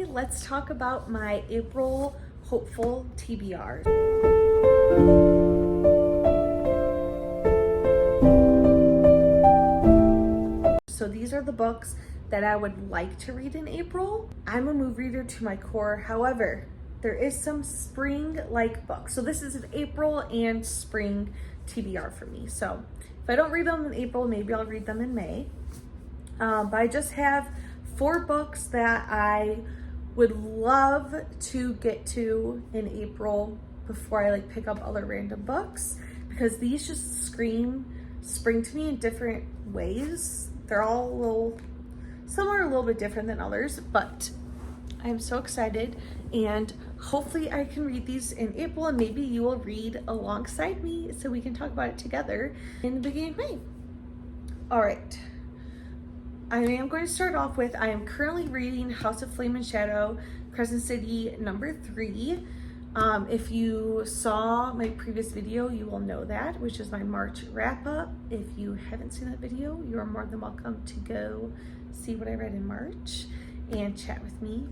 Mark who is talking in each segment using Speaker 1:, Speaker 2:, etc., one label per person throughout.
Speaker 1: let's talk about my April hopeful TBR. So these are the books that I would like to read in April. I'm a mood reader to my core. However, there is some spring-like books. So this is an April and spring TBR for me. So if I don't read them in April, maybe I'll read them in May. But I just have 4 books that I would love to get to in April before I pick up other random books, because these just scream spring to me in different ways. They're all some are a little bit different than others, but I'm so excited, and hopefully I can read these in April, and maybe you will read alongside me so we can talk about it together in the beginning of May. All right. I am going to start off with, I am currently reading House of Flame and Shadow, Crescent City #3. If you saw my previous video, you will know that, which is my March wrap up. If you haven't seen that video, you are more than welcome to go see what I read in March and chat with me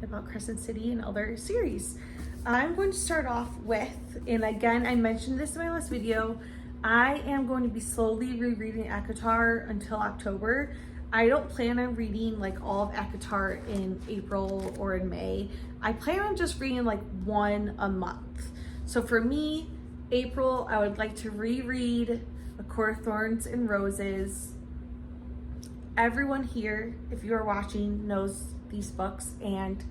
Speaker 1: about Crescent City and other series. I'm going to start off with, and again, I mentioned this in my last video, I am going to be slowly rereading ACOTAR until October. I don't plan on reading all of ACOTAR in April or in May. I plan on just reading one a month. So for me, April, I would like to reread A Court of Thorns and Roses. Everyone here, if you are watching, knows these books and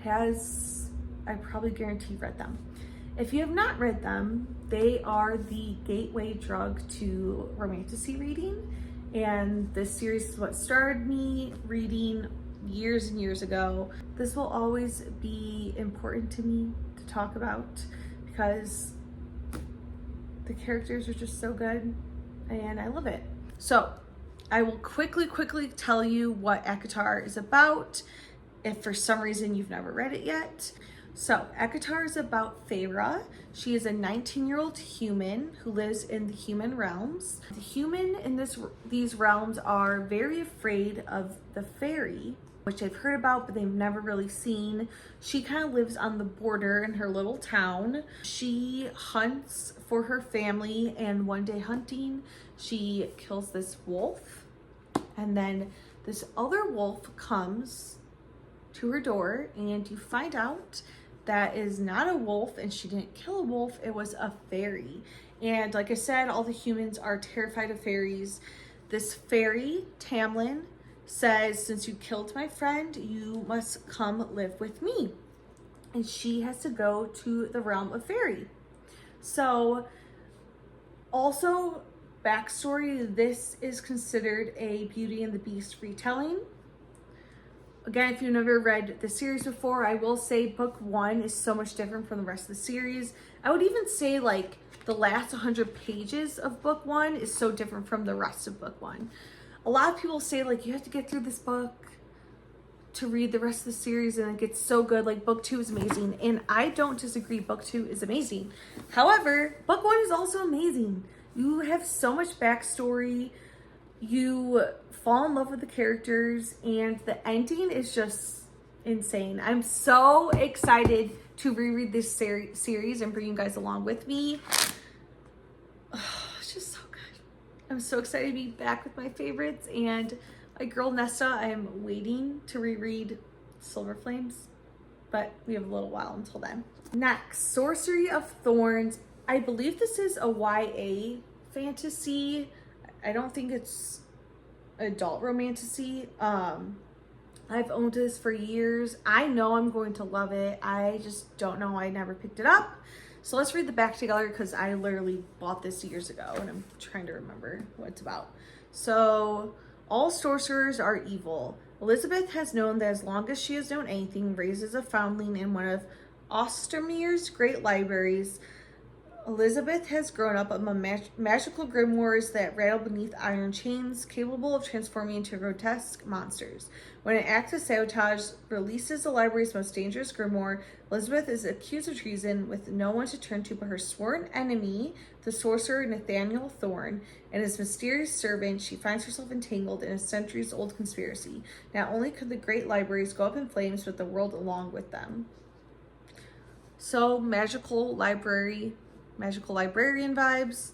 Speaker 1: I probably guarantee read them. If you have not read them, they are the gateway drug to romantasy reading. And this series is what started me reading years and years ago. This will always be important to me to talk about because the characters are just so good and I love it. So I will quickly tell you what ACOTAR is about if for some reason you've never read it yet. So ACOTAR is about Feyre. She is a 19-year-old human who lives in the human realms. The human in these realms are very afraid of the fairy, which they've heard about but they've never really seen. She kind of lives on the border in her little town. She hunts for her family, and one day hunting, she kills this wolf, and then this other wolf comes to her door, and you find out that is not a wolf, and she didn't kill a wolf, it was a fairy. And like I said, all the humans are terrified of fairies. This fairy, Tamlin, says, since you killed my friend, you must come live with me. And she has to go to the realm of fairy. So, also, backstory, this is considered a Beauty and the Beast retelling. Again, if you've never read the series before, I will say book 1 is so much different from the rest of the series. I would even say the last 100 pages of book 1 is so different from the rest of book 1. A lot of people say you have to get through this book to read the rest of the series and it gets so good. Book 2 is amazing, and I don't disagree, book 2 is amazing. However, book 1 is also amazing. You have so much backstory. You fall in love with the characters, and the ending is just insane. I'm so excited to reread this series and bring you guys along with me. Oh, it's just so good. I'm so excited to be back with my favorites, and my girl Nesta, I'm waiting to reread Silver Flames, but we have a little while until then. Next, Sorcery of Thorns. I believe this is a YA fantasy. I don't think it's adult romantasy. I've owned this for years. I know I'm going to love it. I just don't know. I never picked it up. So let's read the back together because I literally bought this years ago and I'm trying to remember what it's about. So, all sorcerers are evil. Elizabeth has known that as long as she has known anything, raises a foundling in one of Ostermere's great libraries. Elizabeth has grown up among magical grimoires that rattle beneath iron chains, capable of transforming into grotesque monsters. When an act of sabotage releases the library's most dangerous grimoire, Elizabeth is accused of treason with no one to turn to but her sworn enemy, the sorcerer Nathaniel Thorne, and his mysterious servant. She finds herself entangled in a centuries-old conspiracy. Not only could the great libraries go up in flames, but the world along with them. So, magical librarian vibes.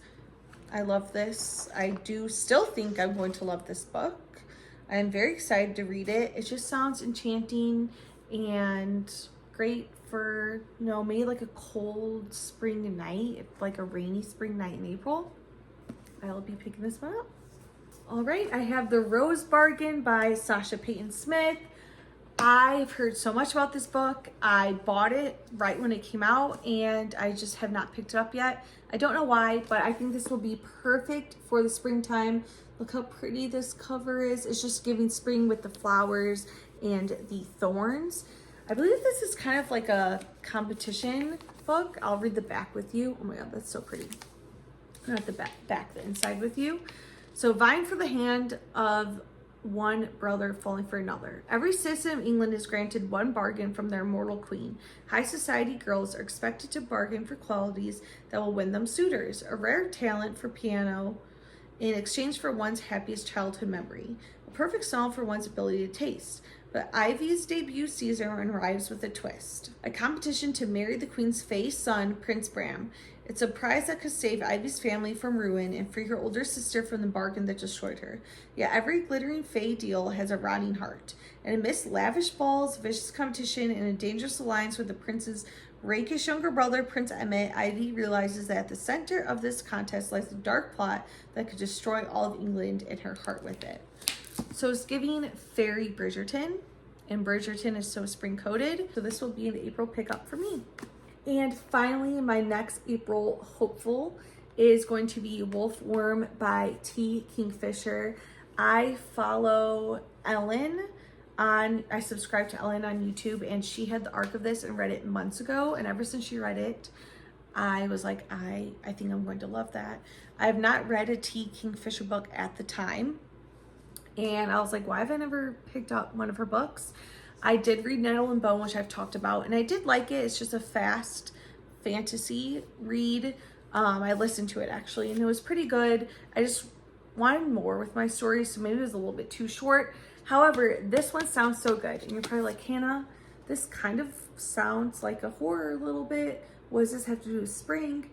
Speaker 1: I love this. I do still think I'm going to love this book. I am very excited to read it. It just sounds enchanting and great for, maybe like a cold spring night, like a rainy spring night in April. I'll be picking this one up. All right, I have The Rose Bargain by Sasha Payton Smith. I've heard so much about this book. I bought it right when it came out and I just have not picked it up yet. I don't know why, but I think this will be perfect for the springtime. Look how pretty this cover is. It's just giving spring with the flowers and the thorns. I believe this is kind of like a competition book. I'll read the back with you. Oh my God, that's so pretty. Not the back, the inside with you. So, vying for the hand of one brother falling for another. Every citizen of England is granted one bargain from their immortal queen. High society girls are expected to bargain for qualities that will win them suitors. A rare talent for piano in exchange for one's happiest childhood memory. A perfect song for one's ability to taste. But Ivy's debut season arrives with a twist. A competition to marry the queen's fey son, Prince Bram. It's a prize that could save Ivy's family from ruin and free her older sister from the bargain that destroyed her. Yet every glittering fey deal has a rotting heart. And amidst lavish balls, vicious competition, and a dangerous alliance with the prince's rakish younger brother, Prince Emmett, Ivy realizes that at the center of this contest lies a dark plot that could destroy all of England and her heart with it. So it's giving fairy Bridgerton, and Bridgerton is so spring coated. So this will be an April pickup for me. And finally, my next April hopeful is going to be Wolfworm by T. Kingfisher. I follow Ellen I subscribe to Ellen on YouTube, and she had the arc of this and read it months ago. And ever since she read it, I was like, I think I'm going to love that. I have not read a T. Kingfisher book at the time. And I was like, why have I never picked up one of her books? I did read Nettle and Bone, which I've talked about, and I did like it. It's just a fast fantasy read. I listened to it actually, and it was pretty good. I just wanted more with my story, so maybe it was a little bit too short. However, this one sounds so good, and you're probably like, Hannah, this kind of sounds like a horror a little bit. What does this have to do with spring?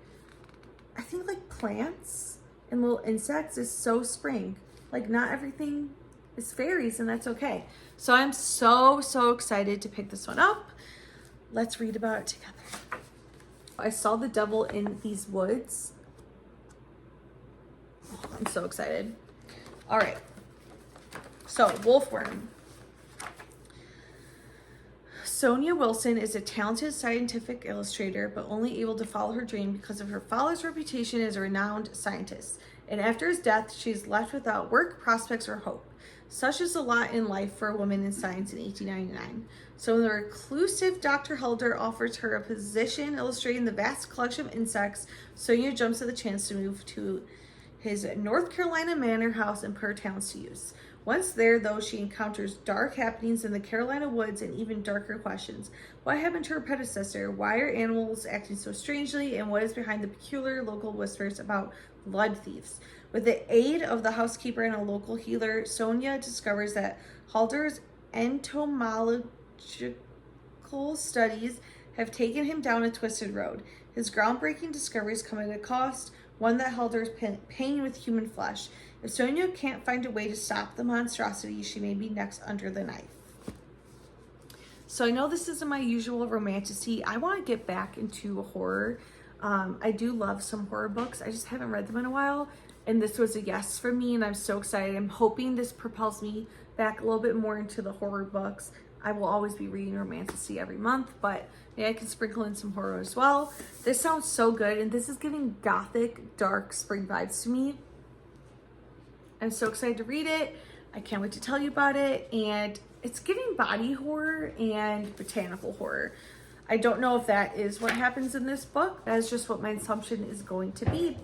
Speaker 1: I think like plants and little insects is so spring. Like not everything is fairies, and that's okay. So I'm so excited to pick this one up. Let's read about it together. I saw the devil in these woods. Oh, I'm so excited. All right. So Wolfworm. Sonia Wilson is a talented scientific illustrator, but only able to follow her dream because of her father's reputation as a renowned scientist. And after his death, she is left without work, prospects, or hope. Such is a lot in life for a woman in science in 1899. So when the reclusive Dr. Helder offers her a position illustrating the vast collection of insects, Sonia jumps at the chance to move to his North Carolina manor house and put her talents to use. Once there, though, she encounters dark happenings in the Carolina woods and even darker questions. What happened to her predecessor? Why are animals acting so strangely? And what is behind the peculiar local whispers about blood thieves? With the aid of the housekeeper and a local healer, Sonia discovers that Halder's entomological studies have taken him down a twisted road. His groundbreaking discoveries come at a cost, one that Halder is paying with human flesh. If Sonia can't find a way to stop the monstrosity, she may be next under the knife. So I know this isn't my usual romantasy. I want to get back into horror. I do love some horror books. I just haven't read them in a while. And this was a yes for me, and I'm so excited. I'm hoping this propels me back a little bit more into the horror books. I will always be reading romantasy every month, but maybe I can sprinkle in some horror as well. This sounds so good, and this is giving gothic, dark spring vibes to me. I'm so excited to read it. I can't wait to tell you about it. And it's giving body horror and botanical horror. I don't know if that is what happens in this book. That is just what my assumption is going to be.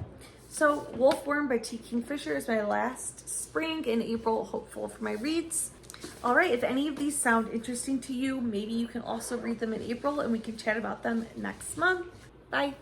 Speaker 1: So Wolfworm by T. Kingfisher is my last spring and April hopeful for my reads. All right, if any of these sound interesting to you, maybe you can also read them in April and we can chat about them next month. Bye.